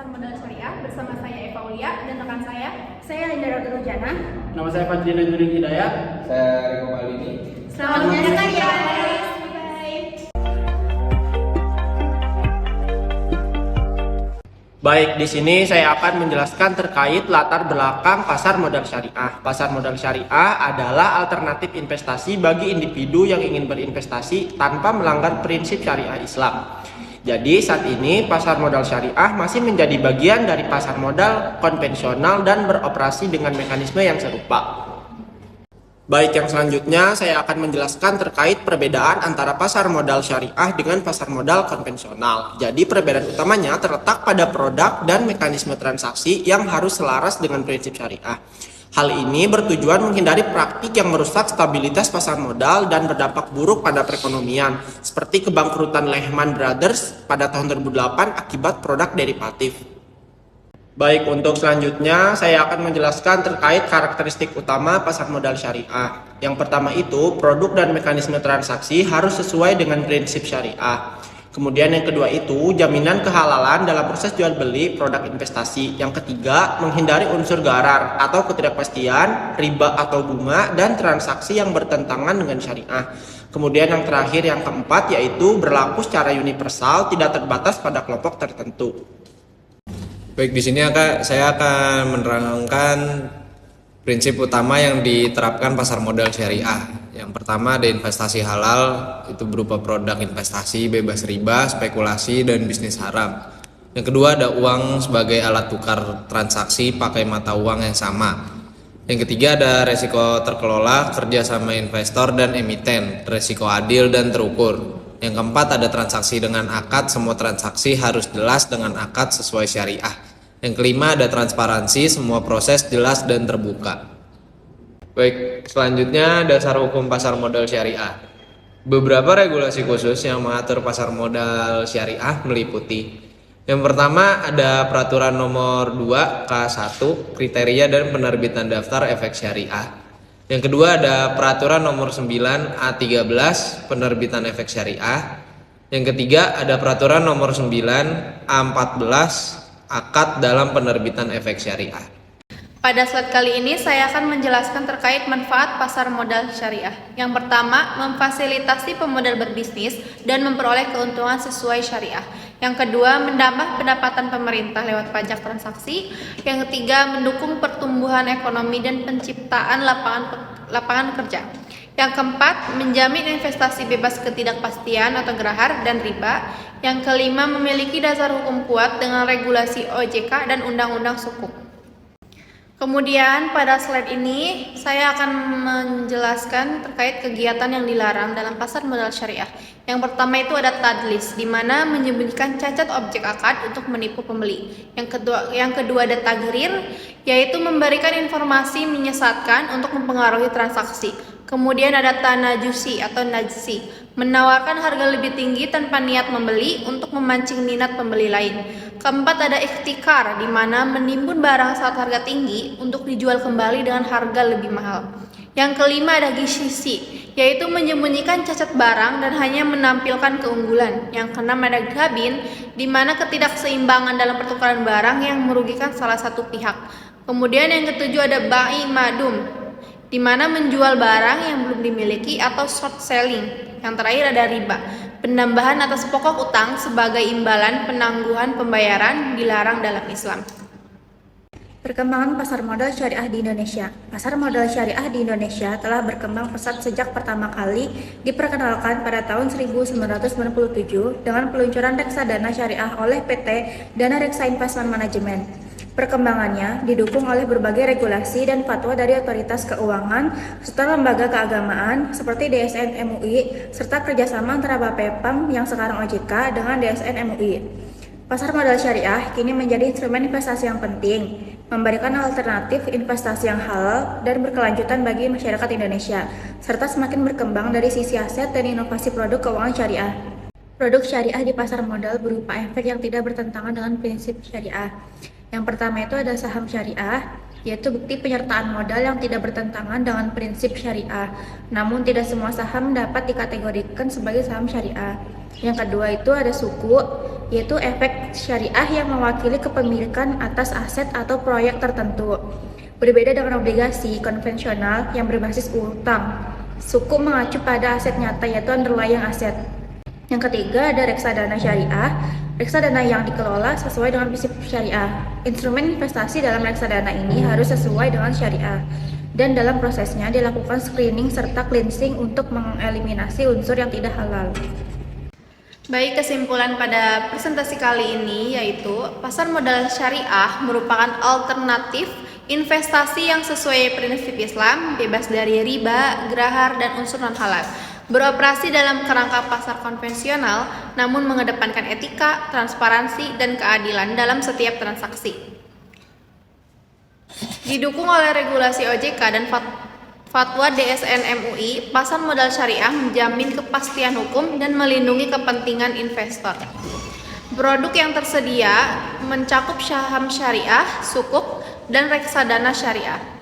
Pasar Modal Syariah bersama saya Eva Aulia dan rekan saya Linda Rojana. Nama saya Fadli Nurul Hidayat. Saya Riko Malini. Selamat menyaksikan ya guys. Baik, di sini saya akan menjelaskan terkait latar belakang pasar modal syariah. Pasar modal syariah adalah alternatif investasi bagi individu yang ingin berinvestasi tanpa melanggar prinsip syariah Islam. Jadi saat ini pasar modal syariah masih menjadi bagian dari pasar modal konvensional dan beroperasi dengan mekanisme yang serupa. Baik, yang selanjutnya saya akan menjelaskan terkait perbedaan antara pasar modal syariah dengan pasar modal konvensional. Jadi perbedaan utamanya terletak pada produk dan mekanisme transaksi yang harus selaras dengan prinsip syariah. Hal ini bertujuan menghindari praktik yang merusak stabilitas pasar modal dan berdampak buruk pada perekonomian, seperti kebangkrutan Lehman Brothers pada tahun 2008 akibat produk derivatif. Baik, untuk selanjutnya saya akan menjelaskan terkait karakteristik utama pasar modal syariah. Yang pertama itu, produk dan mekanisme transaksi harus sesuai dengan prinsip syariah. Kemudian yang kedua itu, jaminan kehalalan dalam proses jual beli produk investasi. Yang ketiga, menghindari unsur gharar atau ketidakpastian, riba atau bunga, dan transaksi yang bertentangan dengan syariah. Kemudian yang terakhir, yang keempat, yaitu berlaku secara universal, tidak terbatas pada kelompok tertentu. Baik, di sini saya akan menerangkan prinsip utama yang diterapkan pasar modal syariah. Yang pertama ada investasi halal, itu berupa produk investasi bebas riba, spekulasi, dan bisnis haram. Yang kedua ada uang sebagai alat tukar transaksi pakai mata uang yang sama. Yang ketiga ada resiko terkelola, kerjasama investor dan emiten, resiko adil dan terukur. Yang keempat ada transaksi dengan akad, semua transaksi harus jelas dengan akad sesuai syariah. Yang kelima ada transparansi, semua proses jelas dan terbuka. Baik, selanjutnya dasar hukum pasar modal syariah. Beberapa regulasi khusus yang mengatur pasar modal syariah meliputi: yang pertama ada peraturan nomor 2 K1 kriteria dan penerbitan daftar efek syariah. Yang kedua ada peraturan nomor 9 A13 penerbitan efek syariah. Yang ketiga ada peraturan nomor 9 A14 akad dalam penerbitan efek syariah. Pada slide kali ini saya akan menjelaskan terkait manfaat pasar modal syariah. Yang pertama, memfasilitasi pemodal berbisnis dan memperoleh keuntungan sesuai syariah. Yang kedua, menambah pendapatan pemerintah lewat pajak transaksi. Yang ketiga, mendukung pertumbuhan ekonomi dan penciptaan lapangan kerja. Yang keempat, menjamin investasi bebas ketidakpastian atau gerahar dan riba. Yang kelima, memiliki dasar hukum kuat dengan regulasi OJK dan undang-undang sukuk. Kemudian pada slide ini saya akan menjelaskan terkait kegiatan yang dilarang dalam pasar modal syariah. Yang pertama itu ada tadlis, di mana menyembunyikan cacat objek akad untuk menipu pembeli. Yang kedua ada tagrir, yaitu memberikan informasi menyesatkan untuk mempengaruhi transaksi. Kemudian ada tanajusi atau najsi, menawarkan harga lebih tinggi tanpa niat membeli untuk memancing minat pembeli lain. Keempat ada ikhtikar, di mana menimbun barang saat harga tinggi untuk dijual kembali dengan harga lebih mahal. Yang kelima ada gisisi, yaitu menyembunyikan cacat barang dan hanya menampilkan keunggulan. Yang keenam ada gabin, di mana ketidakseimbangan dalam pertukaran barang yang merugikan salah satu pihak. Kemudian yang ketujuh ada bai madum, di mana menjual barang yang belum dimiliki atau short selling. Yang terakhir ada riba, penambahan atas pokok utang sebagai imbalan penangguhan pembayaran dilarang dalam Islam. Perkembangan pasar modal syariah di Indonesia. Pasar modal syariah di Indonesia telah berkembang pesat sejak pertama kali diperkenalkan pada tahun 1997 dengan peluncuran reksadana syariah oleh PT Dana Reksa Investment Management. Perkembangannya didukung oleh berbagai regulasi dan fatwa dari otoritas keuangan serta lembaga keagamaan seperti DSN MUI serta kerjasama antara Bapepam yang sekarang OJK dengan DSN MUI. Pasar modal syariah kini menjadi instrumen investasi yang penting, memberikan alternatif investasi yang halal dan berkelanjutan bagi masyarakat Indonesia, serta semakin berkembang dari sisi aset dan inovasi produk keuangan syariah. Produk syariah di pasar modal berupa efek yang tidak bertentangan dengan prinsip syariah. Yang pertama itu ada saham syariah, yaitu bukti penyertaan modal yang tidak bertentangan dengan prinsip syariah. Namun tidak semua saham dapat dikategorikan sebagai saham syariah. Yang kedua itu ada suku, yaitu efek syariah yang mewakili kepemilikan atas aset atau proyek tertentu. Berbeda dengan obligasi konvensional yang berbasis utang, sukuk mengacu pada aset nyata yaitu underlying aset. Yang ketiga ada reksadana syariah. Reksadana yang dikelola sesuai dengan prinsip syariah. Instrumen investasi dalam reksadana ini harus sesuai dengan syariah. Dan dalam prosesnya dilakukan screening serta cleansing untuk mengeliminasi unsur yang tidak halal. Baik, kesimpulan pada presentasi kali ini yaitu pasar modal syariah merupakan alternatif investasi yang sesuai prinsip Islam, bebas dari riba, grahar, dan unsur non-halal. Beroperasi dalam kerangka pasar konvensional, namun mengedepankan etika, transparansi, dan keadilan dalam setiap transaksi. Didukung oleh regulasi OJK dan Fatwa DSN MUI, pasar modal syariah menjamin kepastian hukum dan melindungi kepentingan investor. Produk yang tersedia mencakup saham syariah, sukuk, dan reksadana syariah.